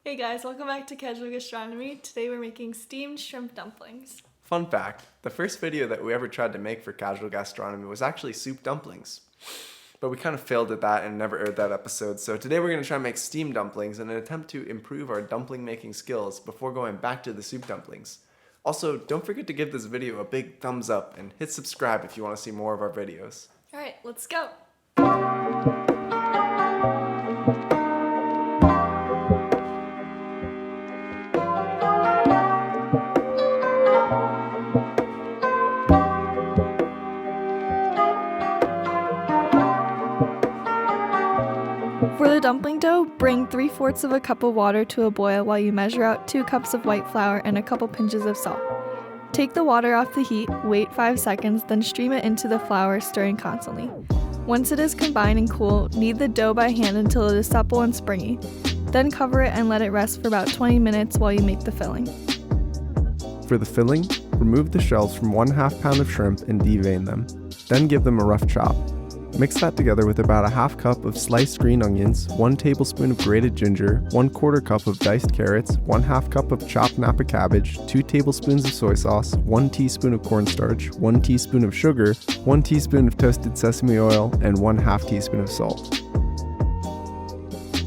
Hey guys, welcome back to Casual Gastronomy. Today we're making steamed shrimp dumplings. Fun fact, the first video that we ever tried to make for Casual Gastronomy was actually soup dumplings. But we kind of failed at that and never aired that episode, so today we're going to try and make steamed dumplings in an attempt to improve our dumpling making skills before going back to the soup dumplings. Also, don't forget to give this video a big thumbs up and hit subscribe if you want to see more of our videos. Alright, let's go! For the dumpling dough, bring 3/4 of a cup of water to a boil while you measure out 2 cups of white flour and a couple pinches of salt. Take the water off the heat, wait 5 seconds, then stream it into the flour, stirring constantly. Once it is combined and cool, knead the dough by hand until it is supple and springy. Then cover it and let it rest for about 20 minutes while you make the filling. For the filling, remove the shells from 1/2 pound of shrimp and devein them. Then give them a rough chop. Mix that together with about a 1/2 cup of sliced green onions, 1 tablespoon of grated ginger, 1/4 cup of diced carrots, 1/2 cup of chopped Napa cabbage, 2 tablespoons of soy sauce, 1 teaspoon of cornstarch, 1 teaspoon of sugar, 1 teaspoon of toasted sesame oil, and 1/2 teaspoon of salt.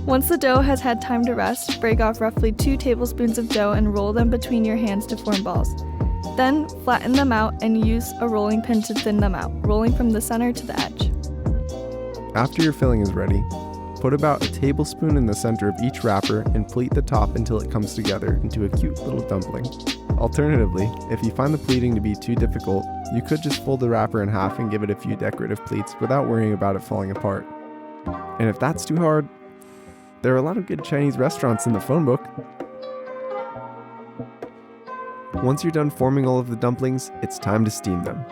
Once the dough has had time to rest, break off roughly 2 tablespoons of dough and roll them between your hands to form balls. Then flatten them out and use a rolling pin to thin them out, rolling from the center to the edge. After your filling is ready, put about a tablespoon in the center of each wrapper and pleat the top until it comes together into a cute little dumpling. Alternatively, if you find the pleating to be too difficult, you could just fold the wrapper in half and give it a few decorative pleats without worrying about it falling apart. And if that's too hard, there are a lot of good Chinese restaurants in the phone book. Once you're done forming all of the dumplings, it's time to steam them.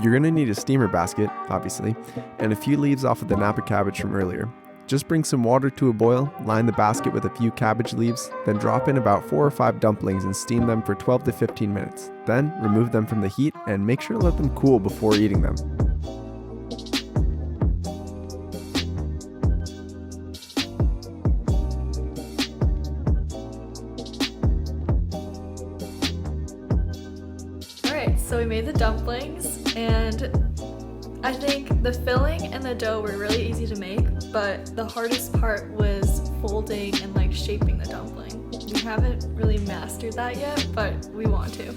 You're going to need a steamer basket, obviously, and a few leaves off of the Napa cabbage from earlier. Just bring some water to a boil, line the basket with a few cabbage leaves, then drop in about 4 or 5 dumplings and steam them for 12 to 15 minutes. Then remove them from the heat and make sure to let them cool before eating them. Alright, so we made the dumplings, and I think the filling and the dough were really easy to make, but the hardest part was folding and shaping the dumpling. We haven't really mastered that yet, but we want to.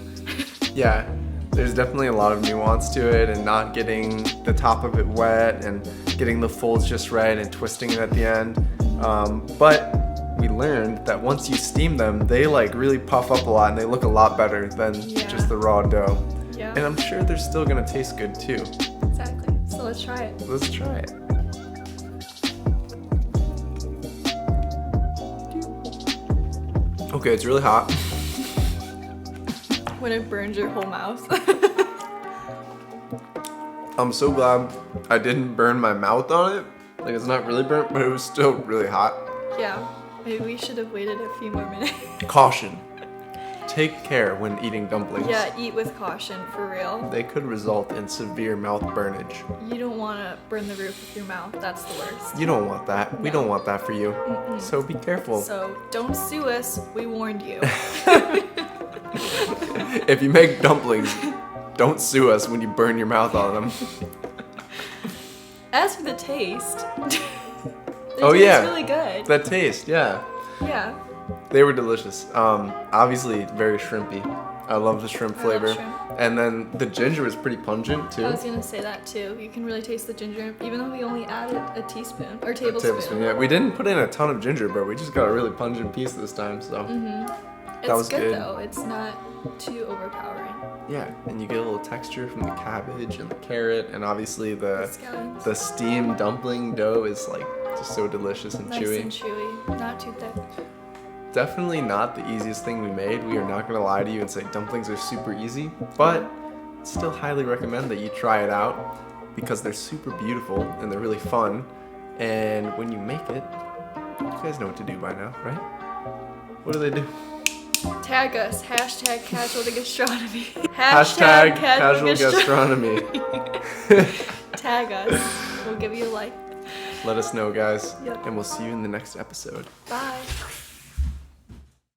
Yeah, there's definitely a lot of nuance to it, and not getting the top of it wet and getting the folds just right and twisting it at the end. But we learned that once you steam them, they really puff up a lot and they look a lot better than just the raw dough. Yeah. And I'm sure they're still gonna taste good too. Exactly. So let's try it. Let's try it. Okay, it's really hot. When it burns your whole mouth. I'm so glad I didn't burn my mouth on it. It's not really burnt, but it was still really hot. Yeah, maybe we should have waited a few more minutes. Caution. Take care when eating dumplings. Yeah, eat with caution, for real. They could result in severe mouth burnage. You don't want to burn the roof of your mouth. That's the worst. You don't want that. We don't want that for you. Mm-mm. So be careful. So don't sue us. We warned you. If you make dumplings, don't sue us when you burn your mouth on them. As for the taste, it yeah, really good. That taste, yeah. Yeah. They were delicious. Obviously very shrimpy. I love the shrimp flavor. Shrimp. And then the ginger was pretty pungent too. I was gonna say that too. You can really taste the ginger, even though we only added a teaspoon or tablespoon. Yeah, we didn't put in a ton of ginger, but we just got a really pungent piece this time. So It's that was good good though. It's not too overpowering. yeah, and you get a little texture from the cabbage and the carrot, and obviously the Scallions. steamed dumpling dough is just so delicious and Nice chewy. and chewy, not too thick. Definitely not the easiest thing we made. We are not gonna lie to you and say dumplings are super easy, but still highly recommend that you try it out because they're super beautiful and they're really fun. And when you make it, you guys know what to do by now, right? What do they do? Tag us, hashtag casual gastronomy. Hashtag casual gastronomy. Tag us. We'll give you a like. Let us know, guys. Yep. And we'll see you in the next episode. Bye.